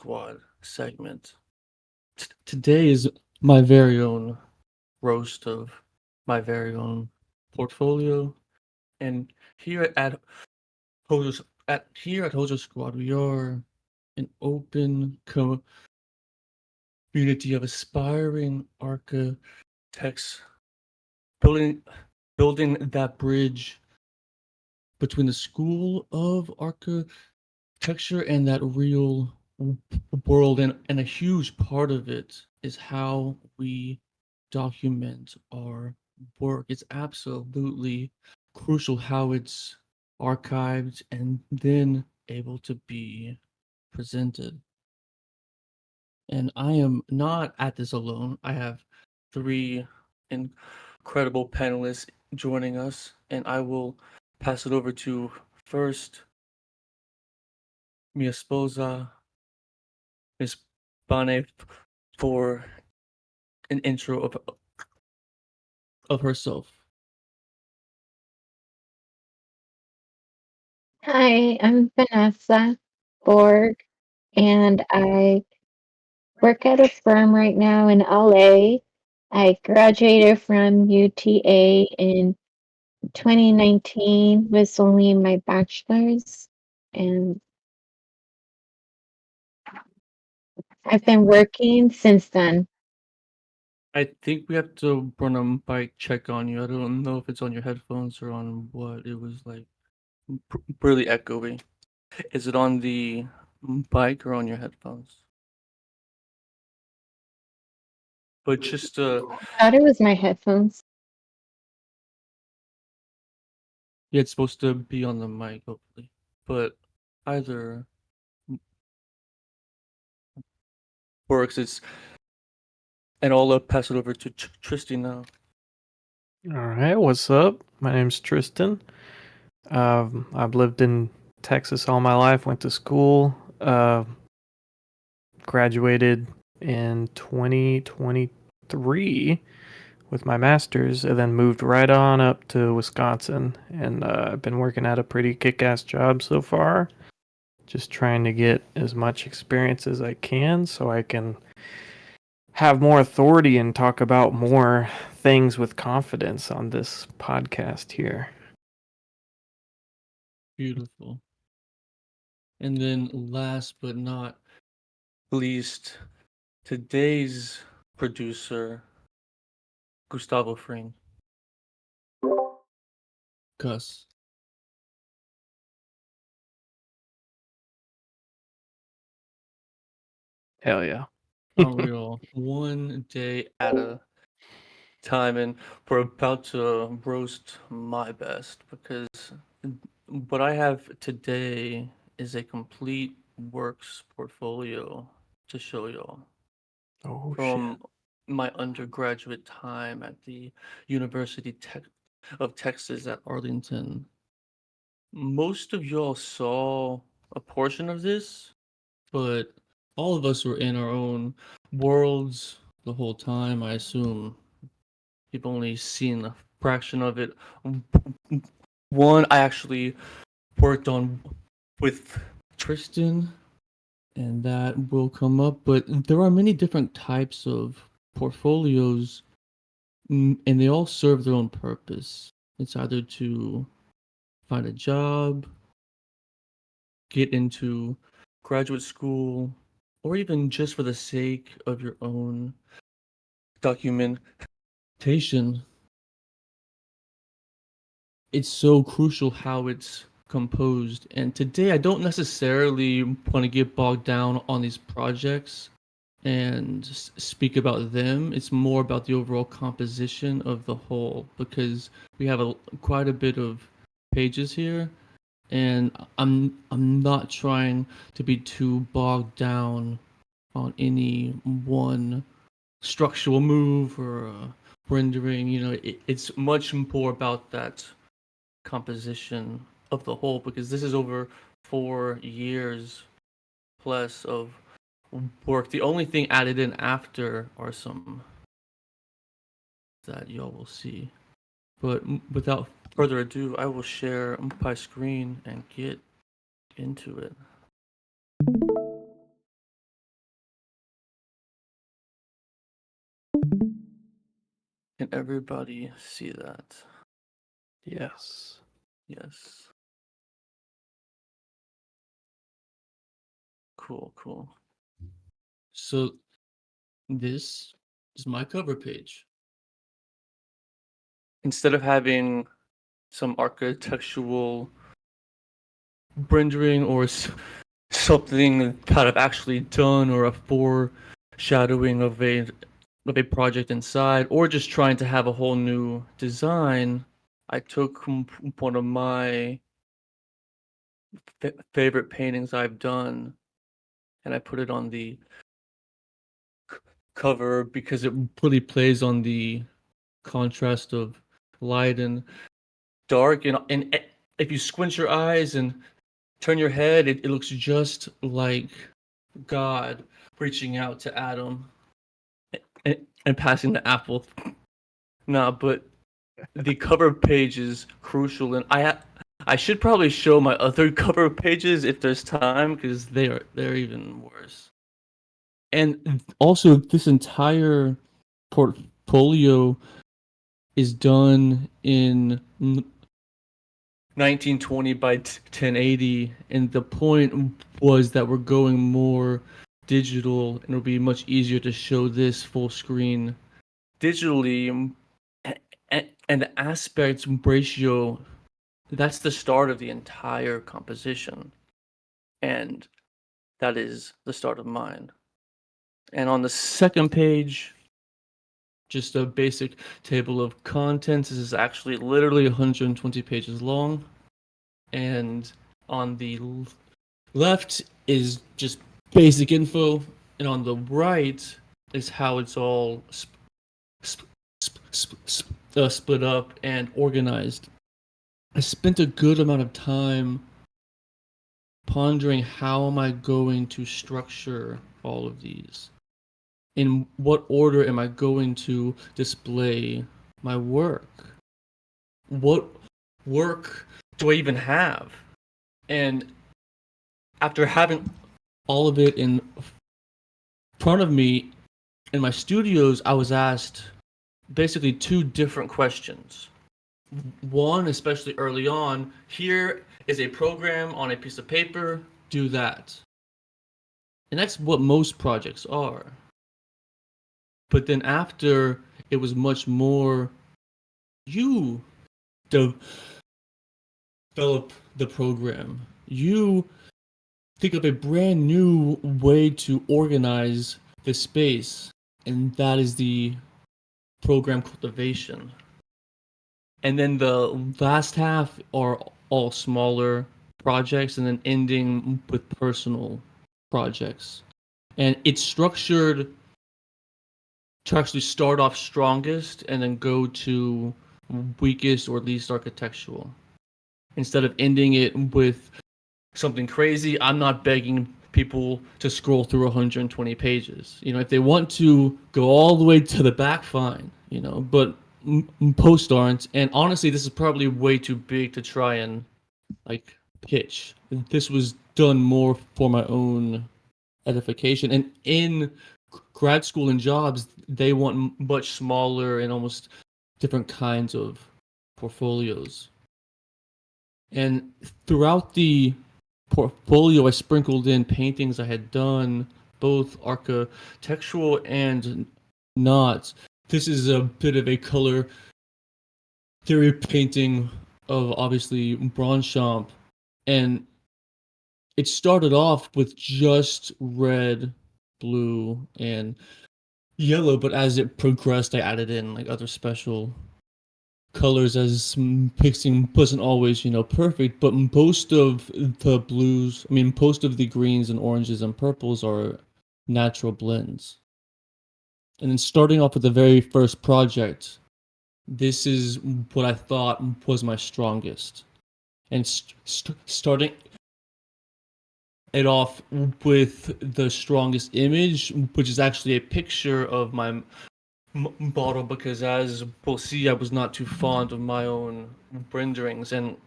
Squad segment. Today is my very own roast of my very own portfolio, and here at Hojo Squad, we are an open community of aspiring architects building building that bridge between the school of architecture and that real world, and a huge part of it is how we document our work. It's absolutely crucial how it's archived and then able to be presented. And I am not at this alone. I have three incredible panelists joining us, and I will pass it over to first mi esposa, Miss Bane, for an intro of herself. Hi, I'm Vanessa Borg, and I work at a firm right now in LA. I graduated from UTA in 2019 with only my bachelor's, and I've been working since then. I think we have to run a mic check on you. I don't know if it's on your headphones or on what. It was like really echoey. Is it on the mic or on your headphones? But just I thought it was my headphones. yeah, it's supposed to be on the mic, hopefully. But either works. It's and I'll pass it over to Tristy now. All right, what's up? My name's Tristan. I've lived in Texas all my life, went to school, graduated in 2023 with my master's, and then moved right on up to Wisconsin. And I've been working at a pretty kick ass job so far, just trying to get as much experience as I can so I can have more authority and talk about more things with confidence on this podcast here. Beautiful. And then last but not least, today's producer, Gustavo Fring. Gus. Hell yeah. Unreal. One day at a time, and we're about to roast my best because what I have today is a complete works portfolio to show y'all Oh shit. from my undergraduate time at the University of Texas at Arlington. Most of y'all saw a portion of this, but all of us were in our own worlds the whole time. I assume you've only seen a fraction of it. One I actually worked on with Tristan, and that will come up. But there are many different types of portfolios, and they all serve their own purpose. It's either to find a job, get into graduate school, or even just for the sake of your own documentation. It's so crucial how it's composed. And today, I don't necessarily want to get bogged down on these projects and speak about them. It's more about the overall composition of the whole because we have quite a bit of pages here, and I'm not trying to be too bogged down on any one structural move or rendering. It's much more about that composition of the whole because this is over 4 years plus of work. The only thing added in after are some that y'all will see. But without further ado, I will share my screen and get into it. Can everybody see that? Yes. Yes. Cool, cool. So this is my cover page. Instead of having some architectural rendering or something that I've actually done, or a foreshadowing of a project inside, or just trying to have a whole new design, I took one of my favorite paintings I've done and I put it on the cover because it really plays on the contrast of light and dark, and if you squint your eyes and turn your head, it looks just like God reaching out to Adam and passing the apple. Nah, but the cover page is crucial, and I should probably show my other cover pages if there's time, because they're even worse. And also, this entire portfolio is done in 1920 by 1080, and the point was that we're going more digital, and it'll be much easier to show this full screen digitally. And the aspect ratio, that's the start of the entire composition, and that is the start of mine. And on the second page, just a basic table of contents. This is actually literally 120 pages long. And on the left is just basic info, and on the right is how it's all split up and organized. I spent a good amount of time pondering how am I going to structure all of these. In what order am I going to display my work? What work do I even have? And after having all of it in front of me in my studios, I was asked basically two different questions. One, especially early on, here is a program on a piece of paper, do that. And that's what most projects are. But then after, it was much more, you develop the program. You think of a brand new way to organize the space, and that is the program cultivation. And then the last half are all smaller projects, and then ending with personal projects. And it's structured to actually start off strongest and then go to weakest or least architectural. Instead of ending it with something crazy, I'm not begging people to scroll through 120 pages. If they want to go all the way to the back, fine. But post aren't. And honestly, this is probably way too big to try and like pitch. This was done more for my own edification. And in grad school and jobs, they want much smaller and almost different kinds of portfolios. And throughout the portfolio, I sprinkled in paintings I had done, both architectural and not. This is a bit of a color theory painting of obviously Bronschamp, and it started off with just red, blue, and yellow, but as it progressed, I added in like other special colors, as mixing wasn't always perfect, but most of the blues, most of the greens and oranges and purples are natural blends. And then starting off with the very first project, this is what I thought was my strongest. And starting it off with the strongest image, which is actually a picture of my bottle, because as we'll see, I was not too fond of my own renderings, and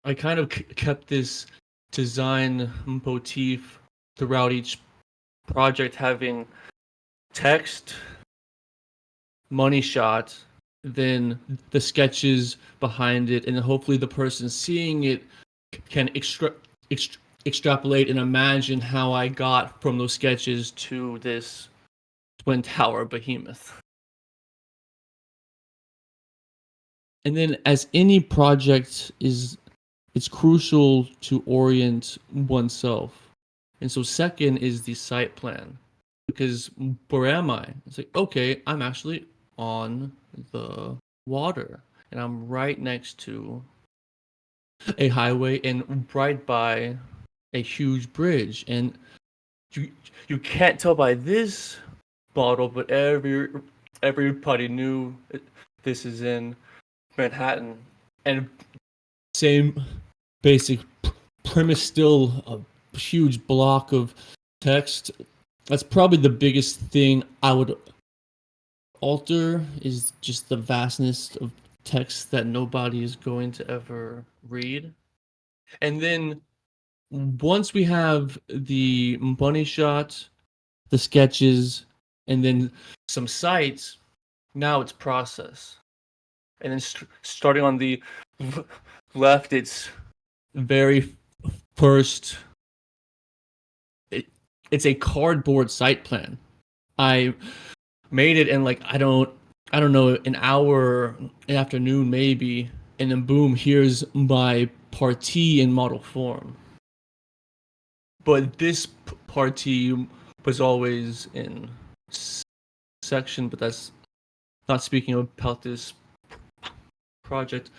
I kind of kept this design motif throughout each project, having text, money shot, then the sketches behind it, and then hopefully the person seeing it can extrapolate and imagine how I got from those sketches to this twin tower behemoth. And then, as any project is, it's crucial to orient oneself. And so second is the site plan. Because where am I? It's like, okay, I'm actually on the water, and I'm right next to a highway and right by a huge bridge. And you you can't tell by this bottle, but everybody knew this is in Manhattan. And same basic premise, still a huge block of text. That's probably the biggest thing I would alter, is just the vastness of text that nobody is going to ever read. And then once we have the bunny shot, the sketches, and then some sites, now it's process. And then starting on the left, it's very first. It's a cardboard site plan. I made it in like I don't know, an hour, an afternoon maybe, and then boom, here's my party in model form. But this party was always in section, but that's not speaking about this project.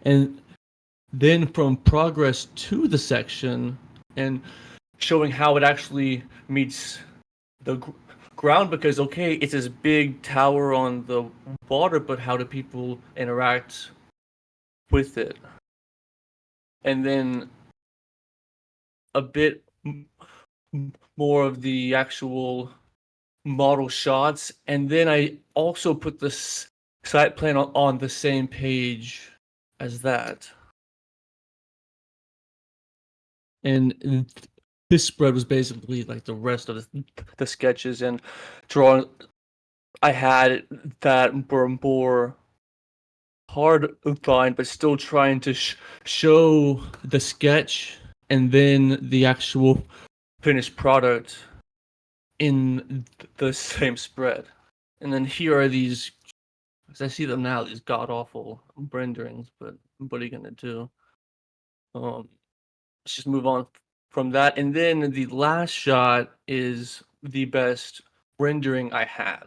And then from progress to the section and showing how it actually meets the ground, because okay, it's this big tower on the water, but how do people interact with it? And then a bit more of the actual model shots, and then I also put this site plan on the same page as that. And this spread was basically like the rest of the sketches and drawing I had that were more hard line, but still trying to show the sketch and then the actual finished product in the same spread. And then here are these, as I see them now, these god awful renderings, but what are you gonna do? Let's just move on from that. And then the last shot is the best rendering I had.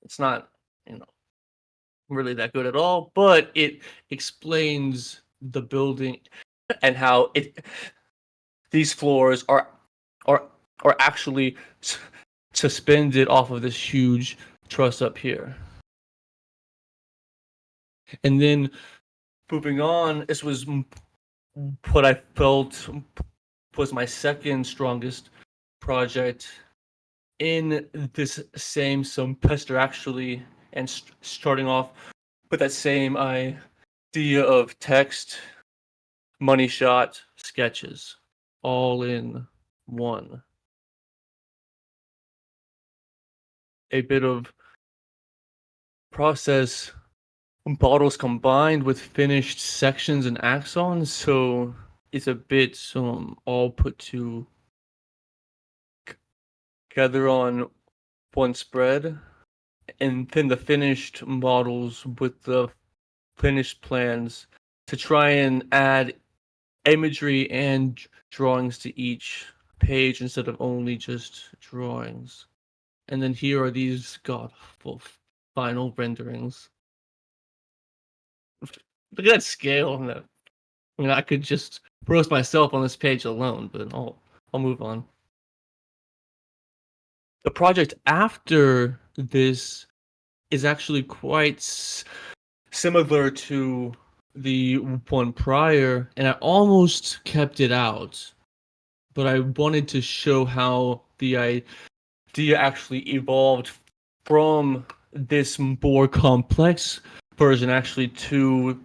It's not, you know, really that good at all, but it explains the building and how these floors are are actually suspended off of this huge truss up here. And then moving on, this was what I felt was my second strongest project in this same semester, actually, and starting off with that same idea of text, money shot, sketches, all in one. A bit of process bottles combined with finished sections and axons, so it's a bit all put together on one spread, and then the finished models with the finished plans to try and add imagery and drawings to each page instead of only just drawings. And then here are these godful final renderings. Look at that scale. I mean, I could just roast myself on this page alone, but I'll move on. The project after this is actually quite similar to the one prior, and I almost kept it out, but I wanted to show how the idea actually evolved from this more complex version actually to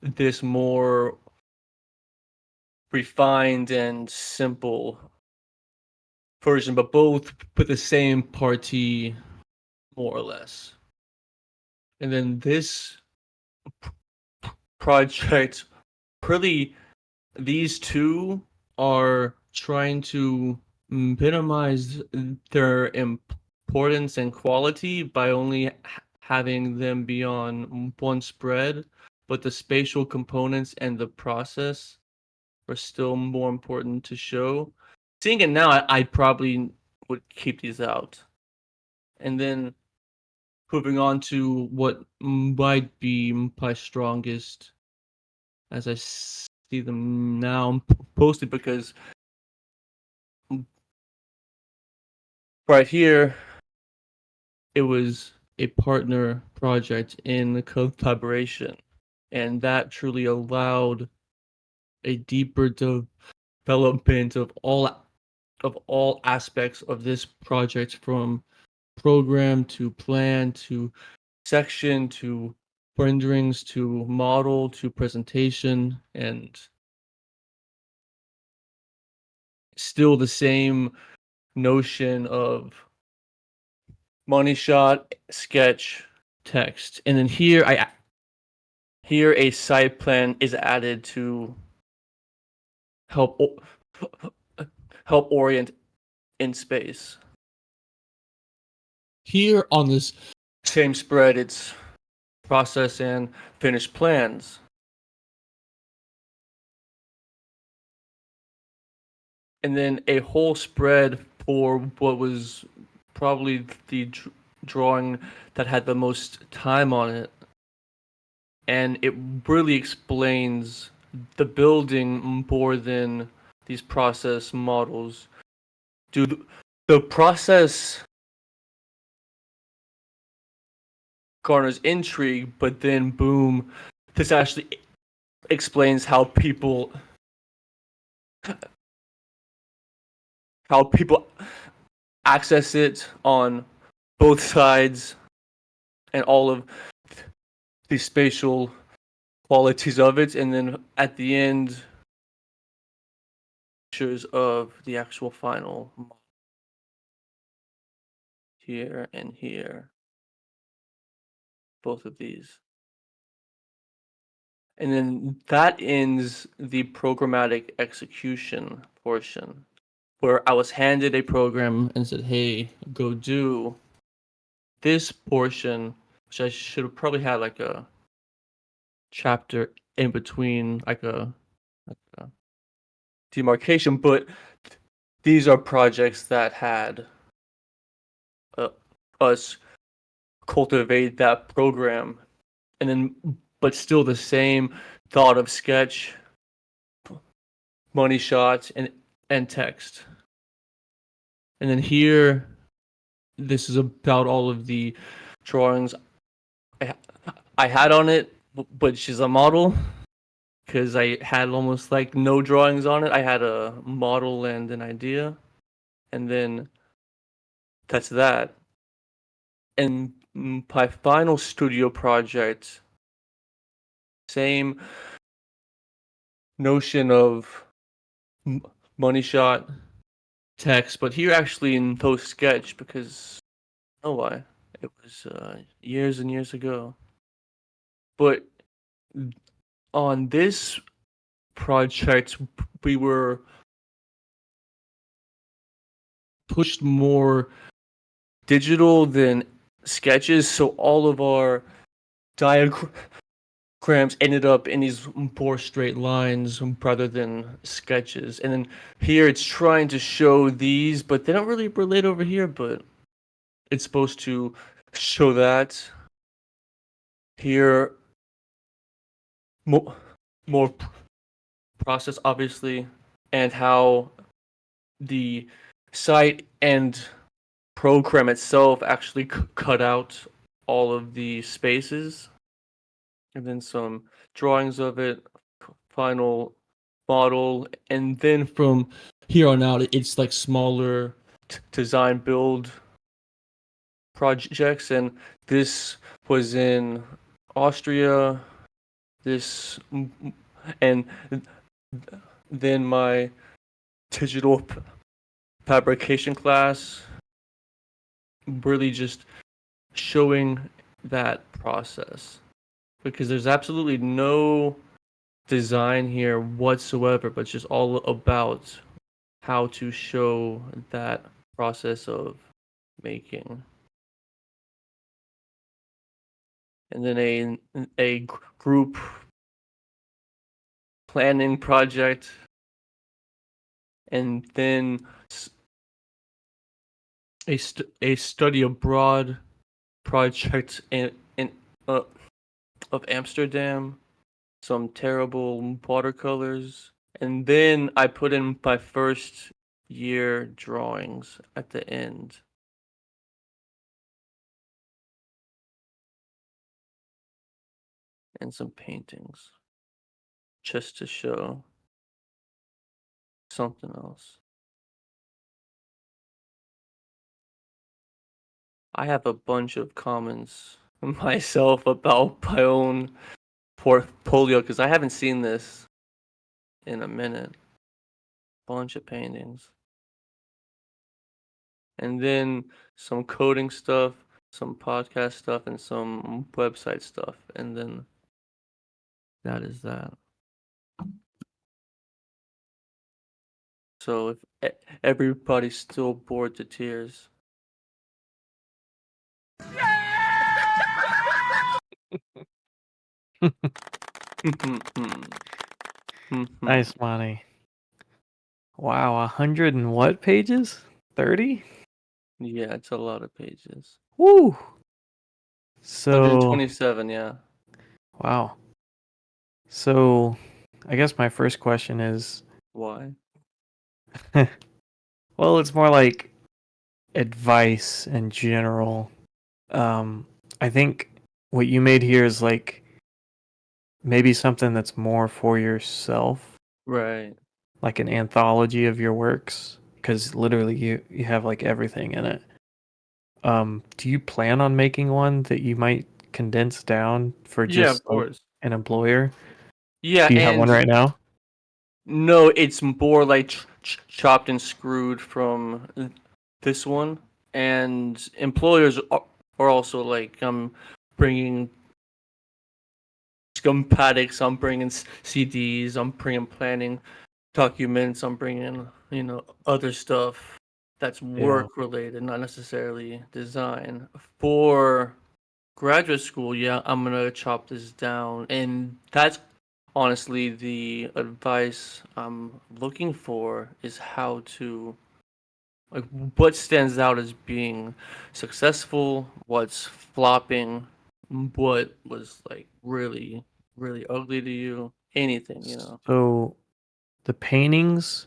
this more refined and simple version, but both with the same party, more or less. And then this project, really, these two are trying to minimize their importance and quality by only having them be on one spread, but the spatial components and the process are still more important to show. Seeing it now, I probably would keep these out. And then moving on to what might be my strongest as I see them now posted, because right here it was a partner project in collaboration, and that truly allowed a deeper development of all aspects of this project, from program to plan to section to renderings to model to presentation, and still the same notion of money shot, sketch, text. And then here a site plan is added to help help orient in space. Here on this same spread, it's process and finished plans. And then a whole spread for what was probably the drawing that had the most time on it. And it really explains the building more than these process models. Dude, the process garners intrigue, but then boom, this actually explains how people access it on both sides, and all of the spatial qualities of it. And then at the end, pictures of the actual final model here and here, both of these. And then that ends the programmatic execution portion, where I was handed a program and said, hey, go do this portion, which I should have probably had like a chapter in between, like a demarcation. But these are projects that had us cultivate that program, and then but still the same thought of sketch, money shots, and text. And then here, this is about all of the drawings I had on it, but she's a model, because I had almost like no drawings on it. I had a model and an idea, and then that's that. And my final studio project, same notion of money shot, text, but here actually in post sketch, because I don't know why. It was years and years ago. But on this project, we were pushed more digital than sketches, so all of our diagrams ended up in these more straight lines rather than sketches. And then here it's trying to show these, but they don't really relate over here, but it's supposed to show that. Here, more process, obviously, and how the site and program itself actually cut out all of the spaces, and then some drawings of it, final model, and then from here on out, it's like smaller design build projects. And this was in Austria. This and then my digital fabrication class, really just showing that process, because there's absolutely no design here whatsoever, but just all about how to show that process of making. And then a group planning project, and then a study abroad project in uh, of Amsterdam, some terrible watercolors, and then I put in my first year drawings at the end. And some paintings just to show something else. I have a bunch of comments myself about my own portfolio because I haven't seen this in a minute. Bunch of paintings. And then some coding stuff, some podcast stuff, and some website stuff. And then that is that. So if everybody's still bored to tears. Nice, Monty. Wow, 100 and what pages? 30? Yeah, it's a lot of pages. Woo! So, 127, yeah. wow. So, I guess my first question is, Why? well, it's more like advice in general. I think what you made here is like maybe something that's more for yourself, Right. like an anthology of your works, because literally you have like everything in it. Do you plan on making one that you might condense down for Yeah, just of like course. an employer? Yeah, Do you have one and right now? no, it's more like chopped and screwed from this one. And employers are also like, I'm bringing schematics, I'm bringing CDs, I'm bringing planning documents, I'm bringing, other stuff that's Yeah. work related, not necessarily design. For graduate school, yeah, I'm gonna chop this down, and that's honestly the advice I'm looking for is how to, like, what stands out as being successful, what's flopping, what was like really really ugly to you, anything. So the paintings,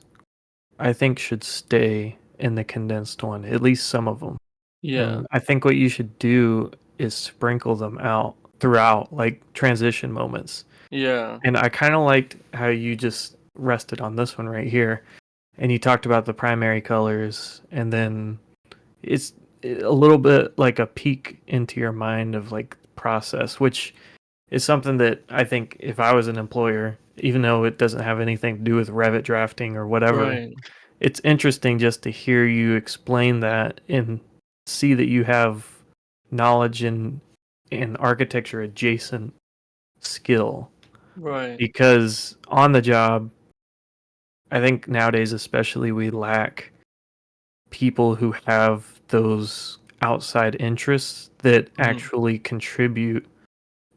I think, should stay in the condensed one, at least some of them. Yeah, And I think what you should do is sprinkle them out throughout, like transition moments. yeah, And I kind of liked how you just rested on this one right here. And you talked about the primary colors, and then it's a little bit like a peek into your mind of like process, which is something that I think if I was an employer, even though it doesn't have anything to do with Revit drafting or whatever, right, it's interesting just to hear you explain that and see that you have knowledge in architecture adjacent skill, right, because on the job, I think nowadays especially we lack people who have those outside interests that mhm, actually contribute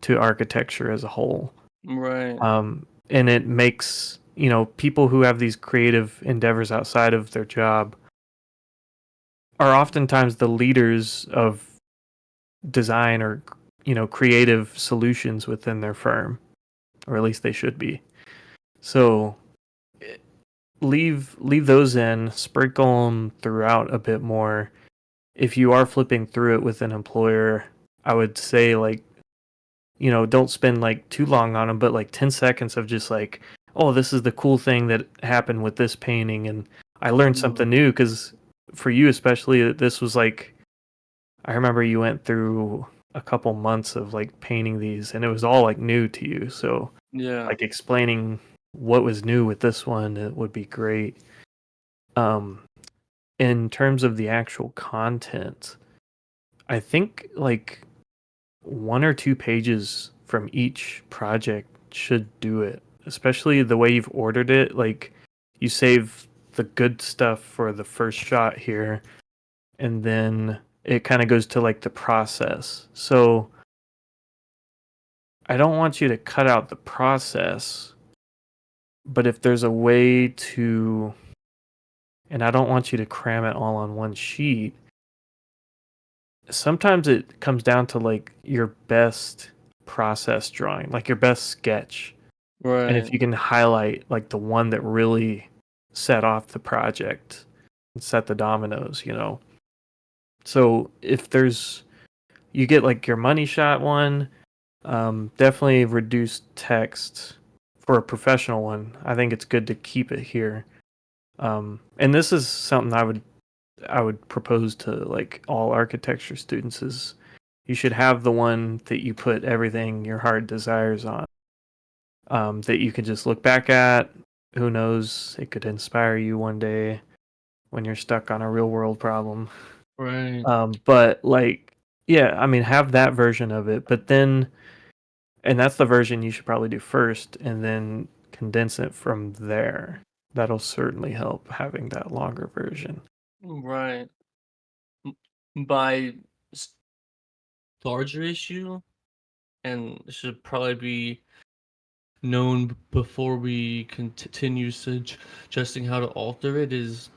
to architecture as a whole. right, And it makes, people who have these creative endeavors outside of their job are oftentimes the leaders of design or, creative solutions within their firm, or at least they should be. So leave those in, sprinkle them throughout a bit more. If you are flipping through it with an employer, I would say like, don't spend like too long on them, but like 10 seconds of just like, oh, this is the cool thing that happened with this painting. And I learned mhm, something new, because for you, especially, this was like, I remember you went through a couple months of like painting these and it was all like new to you. So yeah, like explaining what was new with this one, it would be great. Um, in terms of the actual content, I think like 1 or 2 pages from each project should do it, especially the way you've ordered it. Like, you save the good stuff for the first shot here, and then it kind of goes to like the process. So I don't want you to cut out the process, but if there's a way to, and I don't want you to cram it all on one sheet. Sometimes it comes down to like your best process drawing, like your best sketch. And if Right. you can highlight like the one that really set off the project and set the dominoes, you know. So if there's, you get like your money shot one, definitely reduce text for a professional one. I think it's good to keep it here. And this is something I would propose to like all architecture students is you should have the one that you put everything your heart desires on. That you can just look back at. Who knows? It could inspire you one day when you're stuck on a real world problem. Right. But like, yeah, I mean, have that version of it, but then, and that's the version you should probably do first, and then condense it from there. That'll certainly help having that longer version. Right. My larger issue, and it should probably be known before we continue suggesting how to alter it, is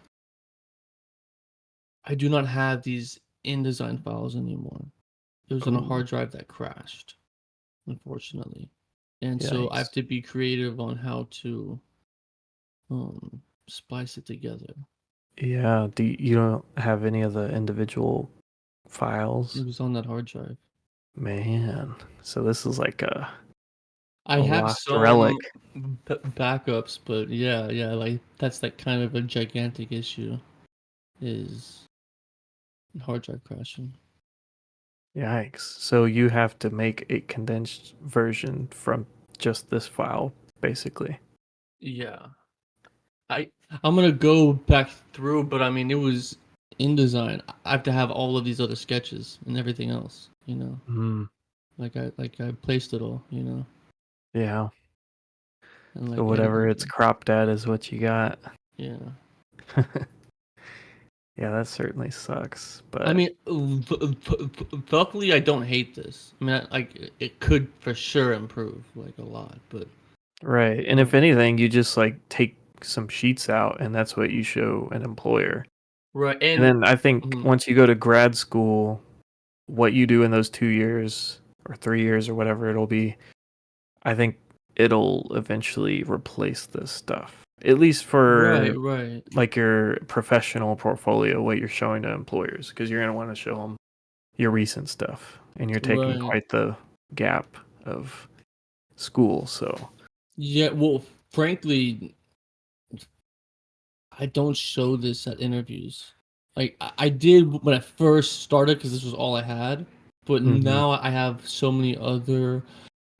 I do not have these InDesign files anymore. It was on a Oh, hard drive that crashed, unfortunately. And so I have yikes. to be creative on how to splice it together. Yeah, you don't have any of the individual It files? was on that hard drive. Man, so this is like I a have lost relic. some backups, but yeah, like that's like kind of a gigantic issue is hard drive crashing. Yikes. So you have to make a condensed version from just this file, basically. Yeah. I'm gonna go back through, but I mean it was InDesign. I have to have all of these other sketches and everything else, you know. Hmm. Like I placed it all, you know, Yeah. and So like whatever edited it's it. cropped at is what you got. Yeah. Yeah, that certainly sucks. I But mean, luckily I don't hate this. I mean, like it could for sure improve like a lot, but right. And if um, anything, you just like take some sheets out and that's what you show an employer. right. And And then I think mhm, once you go to grad school, what you do in those 2 years or 3 years or whatever it'll be, I think it'll eventually replace this stuff. At least for right. like your professional portfolio, what you're showing to employers, because you're going to want to show them your recent stuff, and you're taking Right. quite the gap of school. So, Yeah, well, frankly, I don't show this at interviews. Like I did when I first started because this was all I had, but mhm, now I have so many other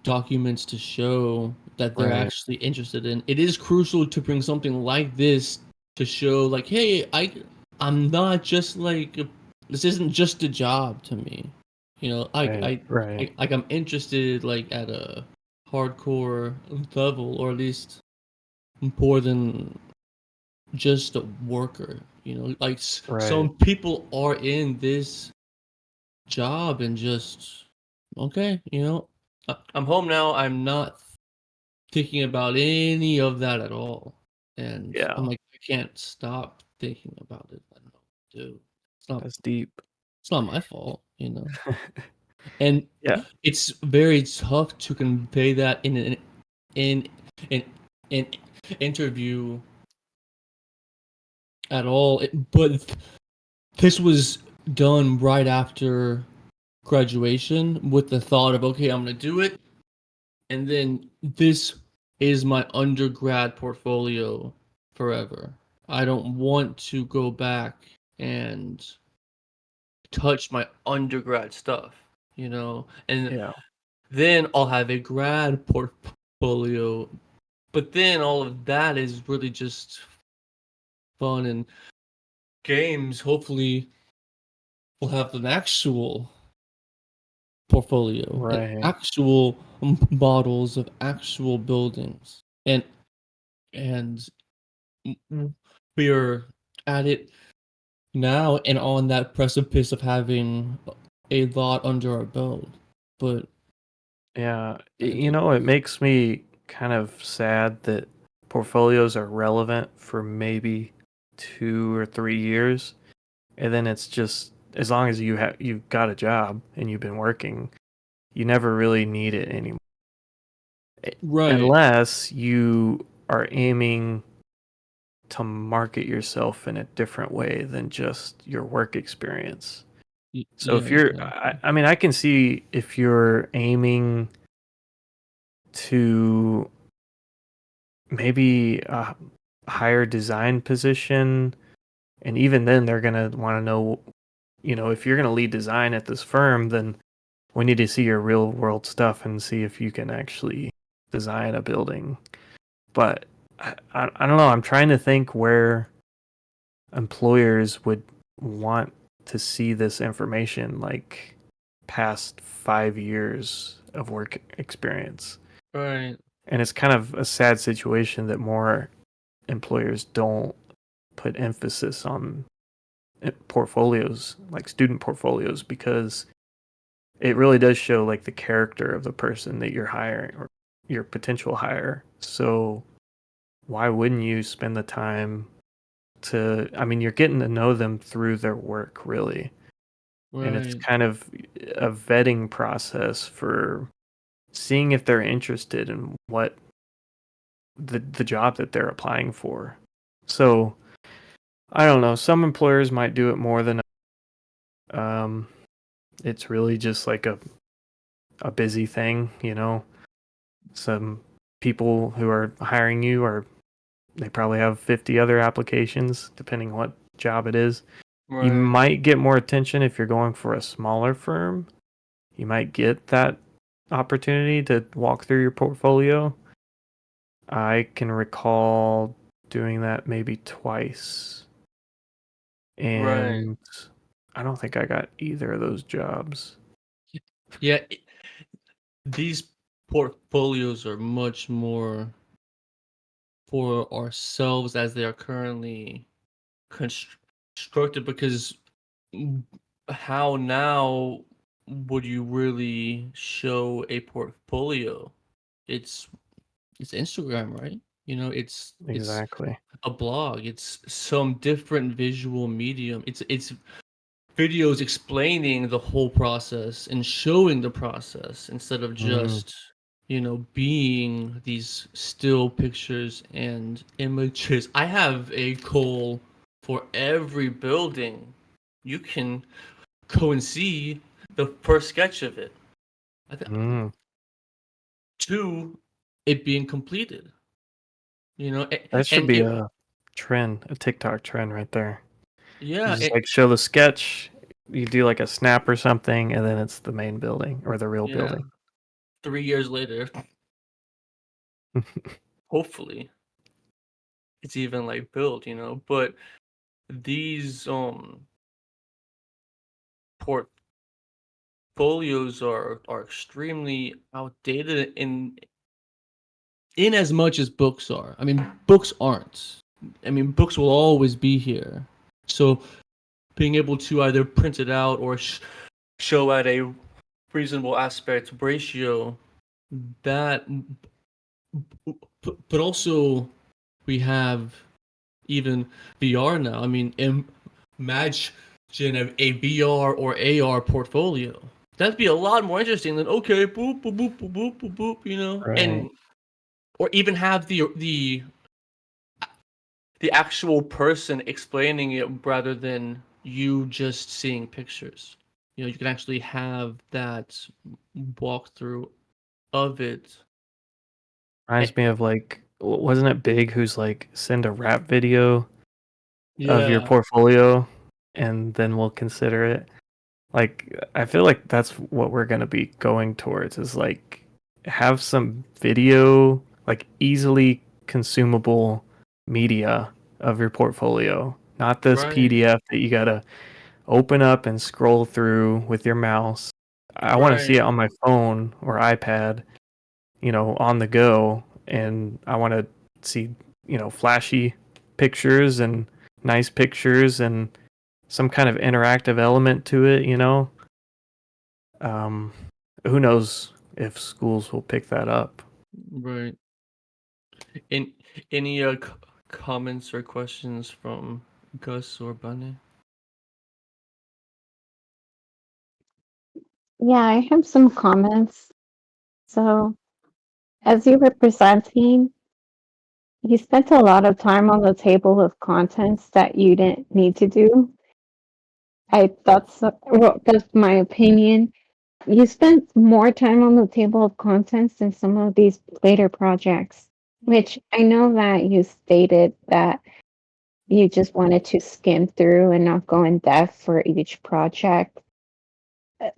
documents to show that they're right, actually interested in. It is crucial to bring something like this to show, like, hey, I'm not just like this isn't just a job to me. You know, right, right, like I'm interested like at a hardcore level, or at least more than just a worker. You know, like right. some people are in this job and just okay. You know, I'm home now. I'm not thinking about any of that at all. And I'm Yeah, like, I can't stop thinking about it. I don't know what to do. that's deep. It's not my fault, you know. And Yeah, it's very tough to convey that in an an interview at all. But this was done right after graduation with the thought of, okay, I'm gonna do it, and then this is my undergrad portfolio forever. I don't want to go back and touch my undergrad stuff, you know? And yeah, then I'll have a grad portfolio, but then all of that is really just fun and games. Hopefully, we'll have an actual portfolio, and Right. actual models of actual buildings, and we're at it now and on that precipice of having a lot under our belt. But Yeah. I You know, it makes me kind of sad that portfolios are relevant for maybe 2 or 3 years, and then it's just as long as you've got a job and you've been working, you never really need it anymore. right, Unless you are aiming to market yourself in a different way than just your work experience. So yeah, if exactly, I mean, I can see if you're aiming to maybe a higher design position, and even then they're gonna want to know, if you're gonna lead design at this firm, then we need to see your real world stuff and see if you can actually design a building. But I don't know. I'm trying to think where employers would want to see this information, like past 5 years of work experience. right, And it's kind of a sad situation that more employers don't put emphasis on portfolios, like student portfolios, because it really does show like the character of the person that you're hiring or your potential hire. So why wouldn't you spend the time I mean, you're getting to know them through their work, really. And it's right, kind of a vetting process for seeing if they're interested in what the job that they're applying for. So I don't know. Some employers might do it more than um, it's really just like a busy thing, you know. Some people who are hiring you they probably have 50 other applications, depending what job it is. You right, might get more attention if you're going for a smaller firm. You might get that opportunity to walk through your portfolio. I can recall doing that maybe twice, right. and I don't think I got either of those jobs. Yeah, these portfolios are much more for ourselves as they are currently constructed, because mm, how now would you really show a portfolio? It's it's Instagram, right? It's Exactly. a blog. It's some different visual medium. It's videos explaining the whole process and showing the process instead of Mm, just being these still pictures and images. I have a goal for every building. You can go and see the first sketch of it. I think mm. to it being completed. That should And be it, a trend, a TikTok trend right there. You yeah, just like show the sketch, you do like a snap or something, and then it's the main building or the real yeah. building. 3 years later, hopefully it's even like built. But these portfolios are extremely outdated in as much as books are. I mean, books aren't. I mean, books will always be here. So being able to either print it out or show at a reasonable aspect ratio, that, but also we have even VR now. I mean, imagine a VR or AR portfolio. That'd be a lot more interesting than, okay, boop boop boop boop boop boop boop, Right. and or even have the actual person explaining it rather than you just seeing pictures. You can actually have that walkthrough of it. Reminds me Eh, of like, wasn't it Big who's like send a rap video of your Yeah, portfolio and then we'll consider it? Like, I feel like that's what we're gonna be going towards is like have some video, like easily consumable media of your portfolio, not this right, PDF that you gotta open up and scroll through with your mouse. I want to see it Right. on my phone or iPad, on the go, and I want to see, flashy pictures and nice pictures and some kind of interactive element to it. Um, who knows if schools will pick that up? Right. In any comments or questions from Gus or Bunny? Yeah, I have some comments. So, as you were presenting, you spent a lot of time on the table of contents that you didn't need to do. That's my opinion. You spent more time on the table of contents than some of these later projects, which I know that you stated that you just wanted to skim through and not go in depth for each project.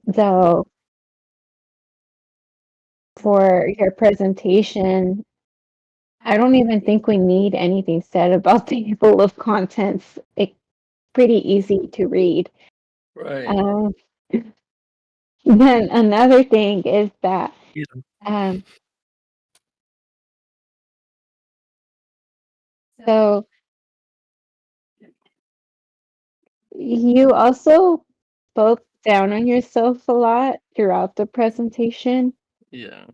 Though for your presentation, I don't even think we need anything said about the table of contents. It's pretty easy to read. Right. Um, then another thing is that Yeah. um, so you also spoke down on yourself a lot throughout the presentation. Yeah.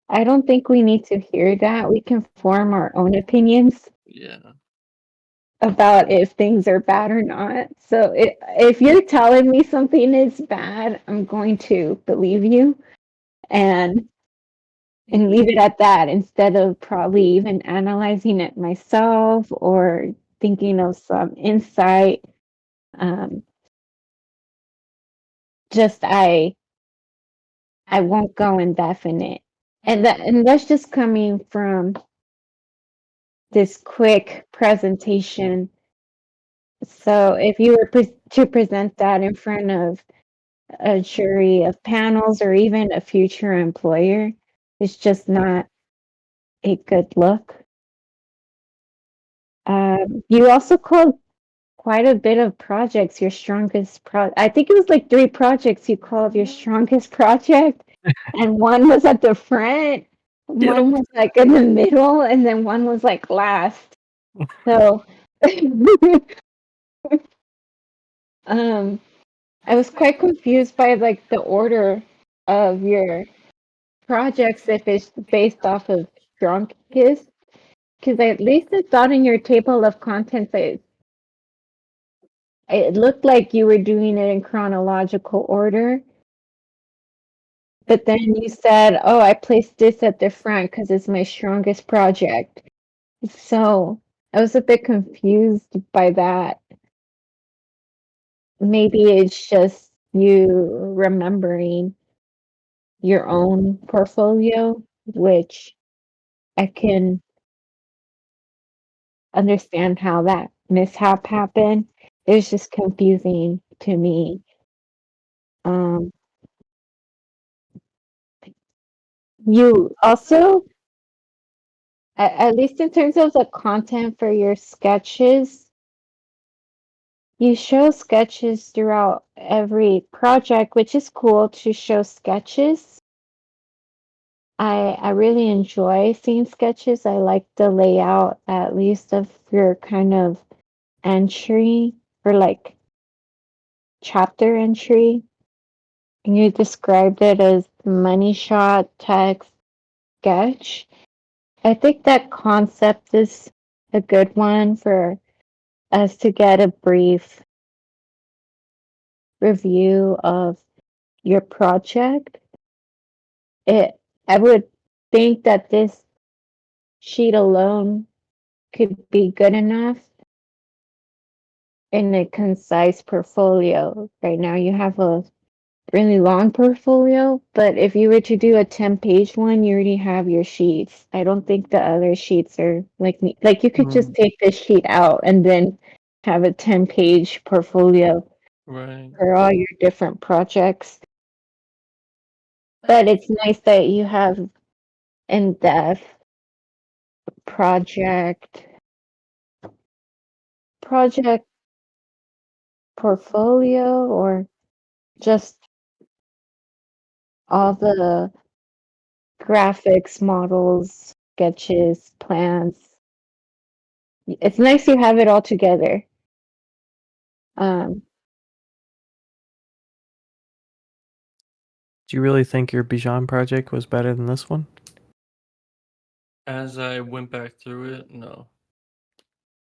I don't think we need to hear that. We can form our own opinions Yeah. about if things are bad or not. So if you're telling me something is bad, I'm going to believe you and leave it at that instead of probably even analyzing it myself or thinking of some insight. Um, just I won't go indefinite. And that's just coming from this quick presentation. So if you were to present that in front of a jury of panels or even a future employer, it's just not a good look. You also called quite a bit of projects your strongest I think it was like 3 projects you called your strongest project, and one was at the front, Get one him. was, like, in the middle, and then one was, like, last. So, um, I was quite confused by, like, the order of your projects if it's based off of strongest, because at least I thought in your table of contents, it looked like you were doing it in chronological order. But then you said, "Oh, I placed this at the front because it's my strongest project." So I was a bit confused by that. Maybe it's just you remembering your own portfolio, which I can understand how that mishap happened. It was just confusing to me. Um, you also, at least in terms of the content for your sketches, you show sketches throughout every project, which is cool to show sketches. I really enjoy seeing sketches. I like the layout, at least of your kind of entry or like chapter entry. And you described it as money shot text sketch. I think that concept is a good one for us to get a brief review of your project. It I would think that this sheet alone could be good enough in a concise portfolio. Right now you have a really long portfolio, but if you were to do a 10-page one, you already have your sheets. I don't think the other sheets are like you could just Mm, take this sheet out and then have a 10-page portfolio right. for all your different projects. But it's nice that you have in-depth project project portfolio or just all the graphics, models, sketches, plans. It's nice you have it all together. Um, Do you really think your Bijan project was better than this one? As I went back through it, no.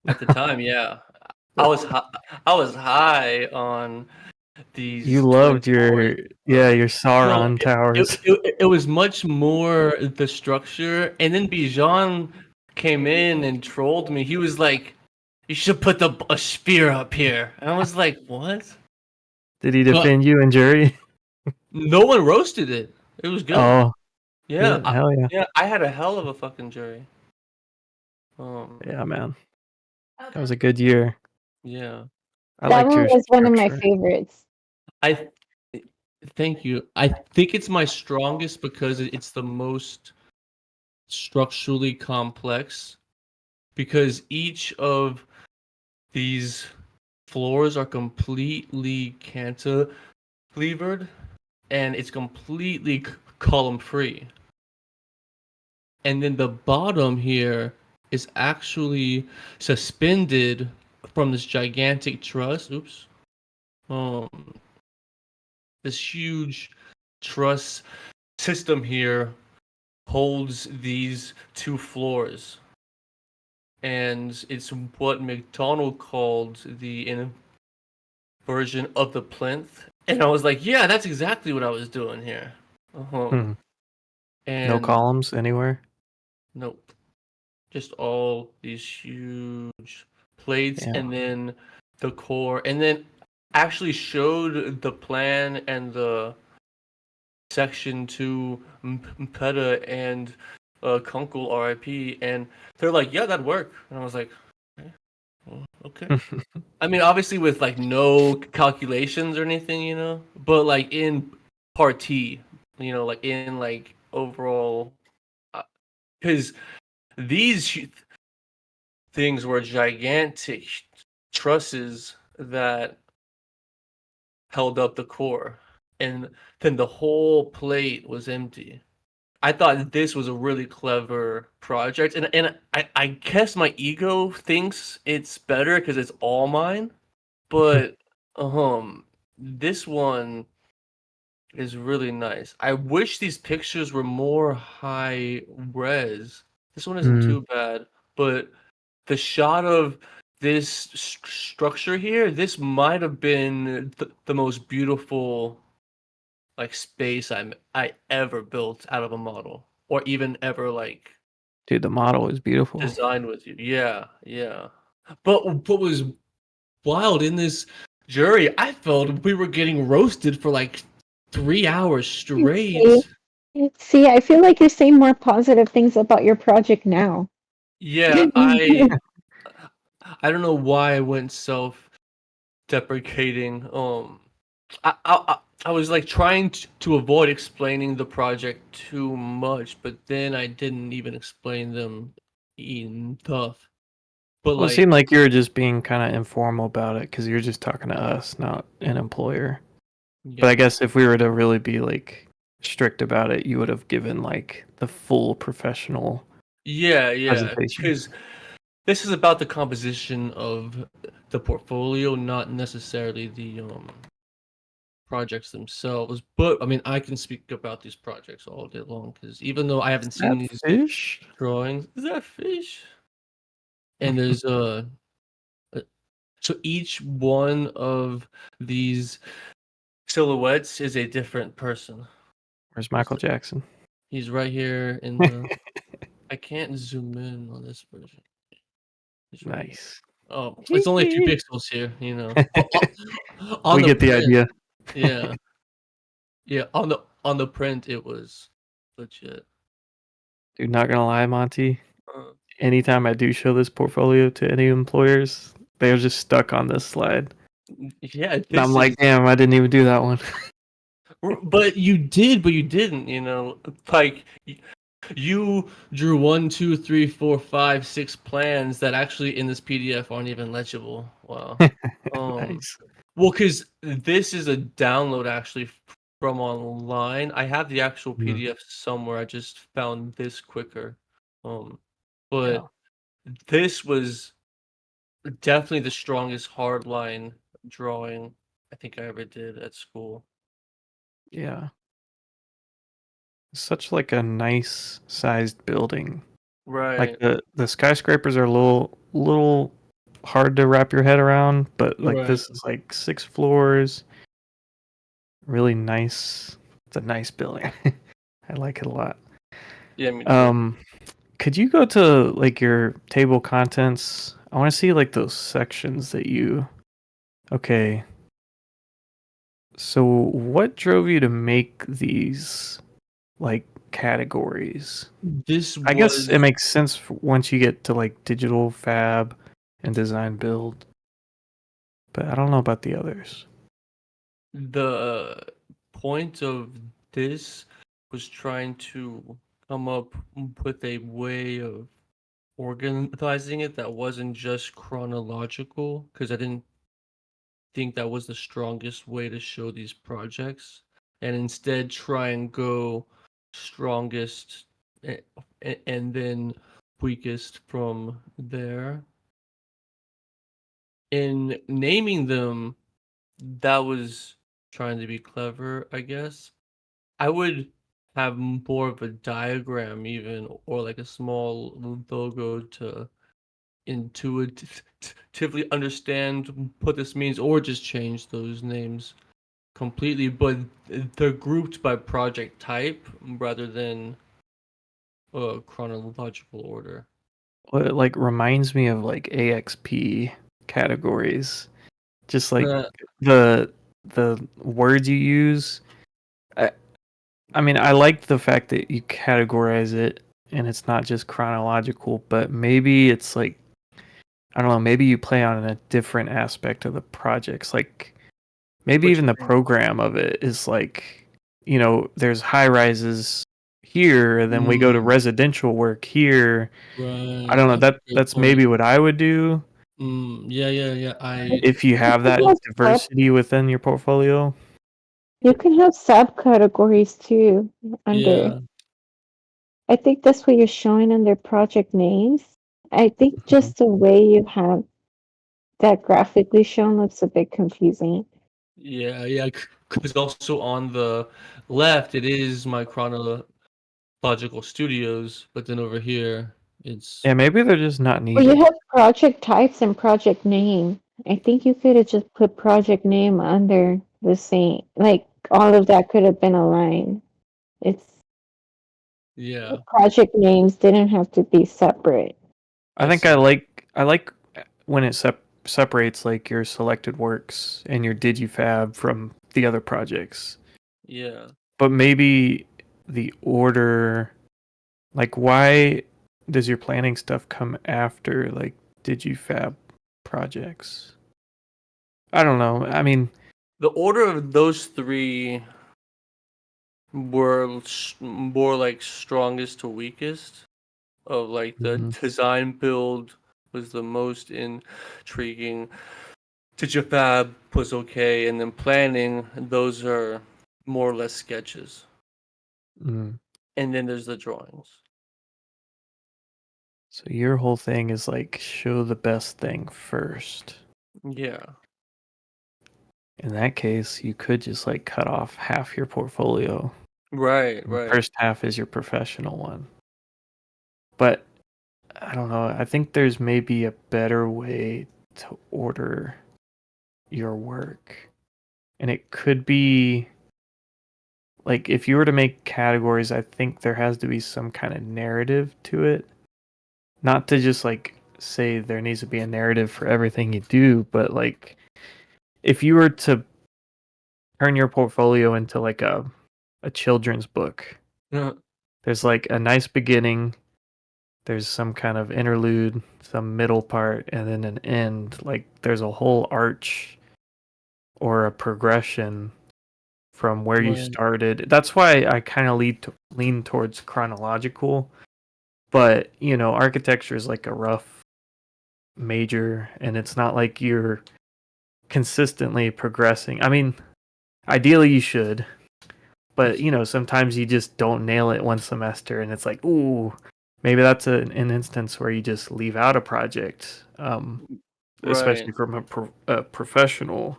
At the time, yeah. I was high on You these twin loved towers. your No, Sauron towers. it was much more the structure, and then Bijan came in and trolled me. He was like, "You should put a spear up here," and I was like, "What?" Did he But defend you and Jerry? no one roasted it. It was good. Oh, Yeah, good. Hell yeah. yeah. I had a hell of a fucking jury. Um, Yeah, man. That was a good year. yeah. I that liked one your was one of my structure. favorites. I thank you. I think it's my strongest because it's the most structurally complex. Because each of these floors are completely cantilevered and it's completely column free. And then the bottom here is actually suspended from this gigantic truss. Oops. Um, this huge truss system here holds these two floors. And it's what McDonald called the version of the plinth, and I was like, yeah, that's exactly what I was doing here. Hmm. No And columns anywhere. nope, just all these huge plates, Yeah. and then the core, and then actually showed the plan and the section to Mpeta and Kunkel RIP, and they're like, yeah, that'd work, and I was like, okay. Well, okay. I mean, obviously with like no calculations or anything, but like in part T, like in like overall, because these things were gigantic trusses that held up the core, and then the whole plate was empty. I thought this was a really clever project, and I guess my ego thinks it's better because it's all mine. But this one is really nice. I wish these pictures were more high res. This one isn't Mm, too bad, but the shot of this structure here, this might have been the most beautiful like space I ever built out of a model, or even ever like dude, the model is beautiful. designed with you. Yeah, yeah. But what was wild in this jury, I felt we were getting roasted for like 3 hours See, straight. see, I feel like you're saying more positive things about your project now. Yeah, I don't know why I went self-deprecating. I was like trying to avoid explaining the project too much, but then I didn't even explain them enough. But Well, it like, seemed like you were just being kind of informal about it because you're just talking to us, not an employer. But I yeah, guess if we were to really be like strict about it, you would have given like the full professional yeah, presentation. because this is about the composition of the portfolio, not necessarily the projects themselves. But I mean, I can speak about these projects all day long because even though I haven't seen That these fish? drawings, is that fish? And there's uh, so each one of these silhouettes is a different person. Where's Michael Jackson? He's right here in the. I can't zoom in on this version. He's right here. Nice. Oh, it's only a few pixels here, But on We the get the print, idea. yeah, yeah. On the print, it was legit. Dude, not gonna lie, Monty. Uh, Anytime I do show this portfolio to any employers, they're just stuck on this slide. yeah, And I'm this like, is. damn, I didn't even do that one. But you did, but you didn't. Like you drew 1, 2, 3, 4, 5, 6 plans that actually in this PDF aren't even legible. Wow. Um. Nice. Well, because this is a download actually from online. I have the actual Mm, PDF somewhere. I just found this quicker. Um, yeah, but this was definitely the strongest hardline drawing I think I ever did at school. yeah. Such like a nice sized building. Like Right, the skyscrapers are a little hard to wrap your head around, but like right. this is like 6 floors, really nice. It's a nice building. I like it a lot. Yeah, me too. Um, could you go to like your table contents? I want to see like those sections that you. Okay, so what drove you to make these like categories? This I guess it was makes sense once you get to like digital fab and design build, but I don't know about the others. the point of this was trying to come up with a way of organizing it that wasn't just chronological because I didn't think that was the strongest way to show these projects, and instead try and go strongest a- and then weakest from there. In naming them, that was trying to be clever, I guess. I would have more of a diagram even, or like a small logo to intuitively understand what this means, or just change those names completely. But they're grouped by project type rather than chronological order. Well, it like reminds me of like AXP categories, just like Uh, the the words you use. I, I mean, I like the fact that you categorize it and it's not just chronological, but maybe it's like I don't know, maybe you play on a different aspect of the projects. Like maybe what even you the mean? program of it is like, there's high rises here, and then we go to Mm, residential work here. I right, don't know. that's a great That's point. maybe what I would do Yeah, yeah, yeah. if you You have can that have diversity within your portfolio. you can have subcategories too under. Yeah, I think that's what you're showing under project names. I think Mhm. just the way you have that graphically shown looks a bit confusing. yeah, yeah. Because also on the left, it is my chronological studios, but then over here, it's Yeah, maybe they're just not Well, you needed. have project types and project name. I think you could have just put project name under the same, like all of that could have been aligned. It's yeah. project names didn't have to be separate. I I think see. I like when it separates like your selected works and your digifab from the other projects. Yeah. But maybe the order, like why does your planning stuff come after like digifab projects? I don't know. I mean, The order of those three were more like strongest to weakest. Of like the mhm, design build was the most intriguing. Digifab was okay, and then planning, those are more or less sketches. mm. And then there's the drawings. So your whole thing is like show the best thing first. Yeah. In that case, you could just like cut off half your portfolio. Right, And the right. first half is your professional one. But I don't know. I think there's maybe a better way to order your work. And it could be like if you were to make categories, I think there has to be some kind of narrative to it. Not to just like say there needs to be a narrative for everything you do, but like if you were to turn your portfolio into like a children's book, Yeah. there's like a nice beginning, there's some kind of interlude, some middle part, and then an end. Like there's a whole arch or a progression from where you Right. started. That's why I kind of lean towards chronological. But architecture is like a rough major, and it's not like you're consistently progressing. I mean, ideally you should, But sometimes you just don't nail it one semester, and it's like, ooh, maybe that's an instance where you just leave out a project, Right. especially from a professional.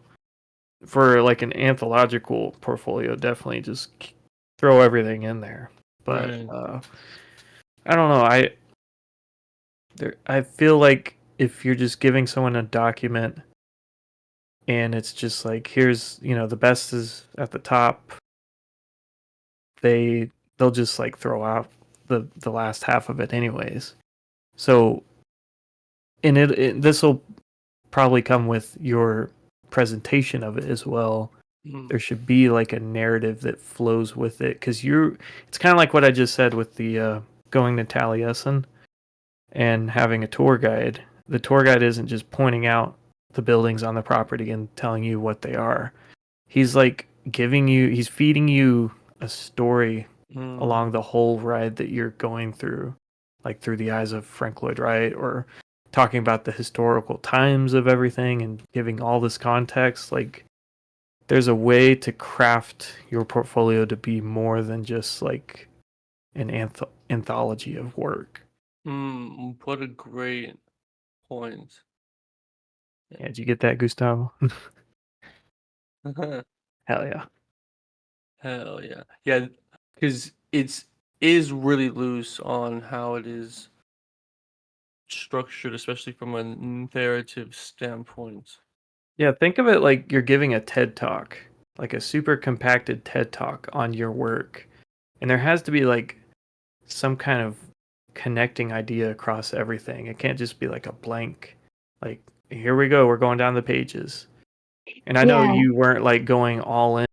For like an anthological portfolio, definitely just throw everything in there. But Right. I don't know. I feel like if you're just giving someone a document and it's just like, here's the best is at the top, they'll just like throw out the last half of it anyways. So and this will probably come with your presentation of it as well. Mm. There should be like a narrative that flows with it, because it's kind of like what I just said with the going to Taliesin and having a tour guide. The tour guide isn't just pointing out the buildings on the property and telling you what they are. He's like he's feeding you a story Mm. along the whole ride that you're going through, like through the eyes of Frank Lloyd Wright, or talking about the historical times of everything and giving all this context. Like, there's a way to craft your portfolio to be more than just like an anthology of work. What a great point. Yeah, did you get that, Gustavo? Hell yeah. Hell yeah. Yeah, because it's is really loose on how it is structured, especially from a narrative standpoint. Yeah, think of it like you're giving a TED talk, like a super compacted TED talk on your work. And there has to be like some kind of connecting idea across everything. It can't just be like a blank, like, here we go, we're going down the pages. And I know Yeah. you weren't like going all in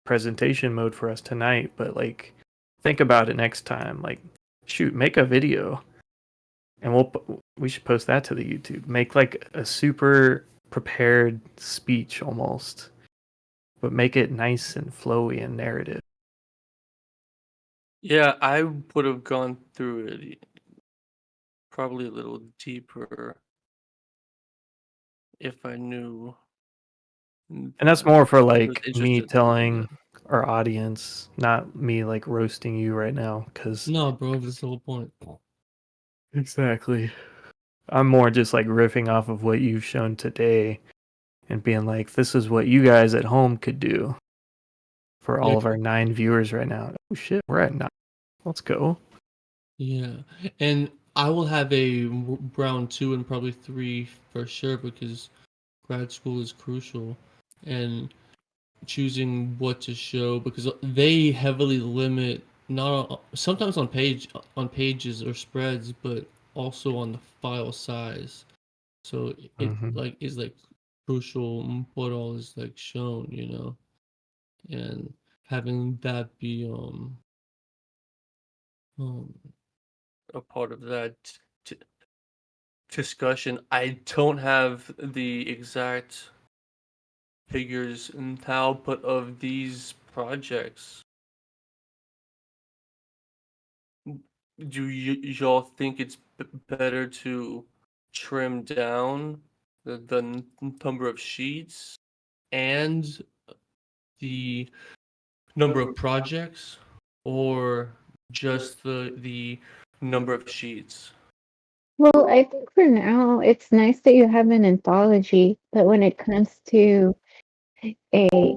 presentation mode for us tonight, but like, think about it next time. Like, shoot, make a video, and we should post that to the YouTube. Make like a super prepared speech almost, but make it nice and flowy and narrative. Yeah, I would have gone through it probably a little deeper if I knew And that's that more for I was like me interested in telling it. our audience, not me like roasting you right now, because No, bro, that's the whole point. exactly. I'm more just like riffing off of what you've shown today and being like, this is what you guys at home could do for Yeah, all of our 9 viewers right now. Oh shit, we're at 9. Let's go. yeah. And I will have a round 2 and probably 3 for sure because grad school is crucial. And choosing what to show because they heavily limit not sometimes on pages or spreads, but also on the file size. So it Hmm. like is like crucial what all is like shown, and having that be um a part of that t- discussion. I don't have the exact figures now, but of these projects, do y'all think it's better to trim down the number of sheets and the number of projects, or just the number of sheets? Well, I think for now, it's nice that you have an anthology, but when it comes to a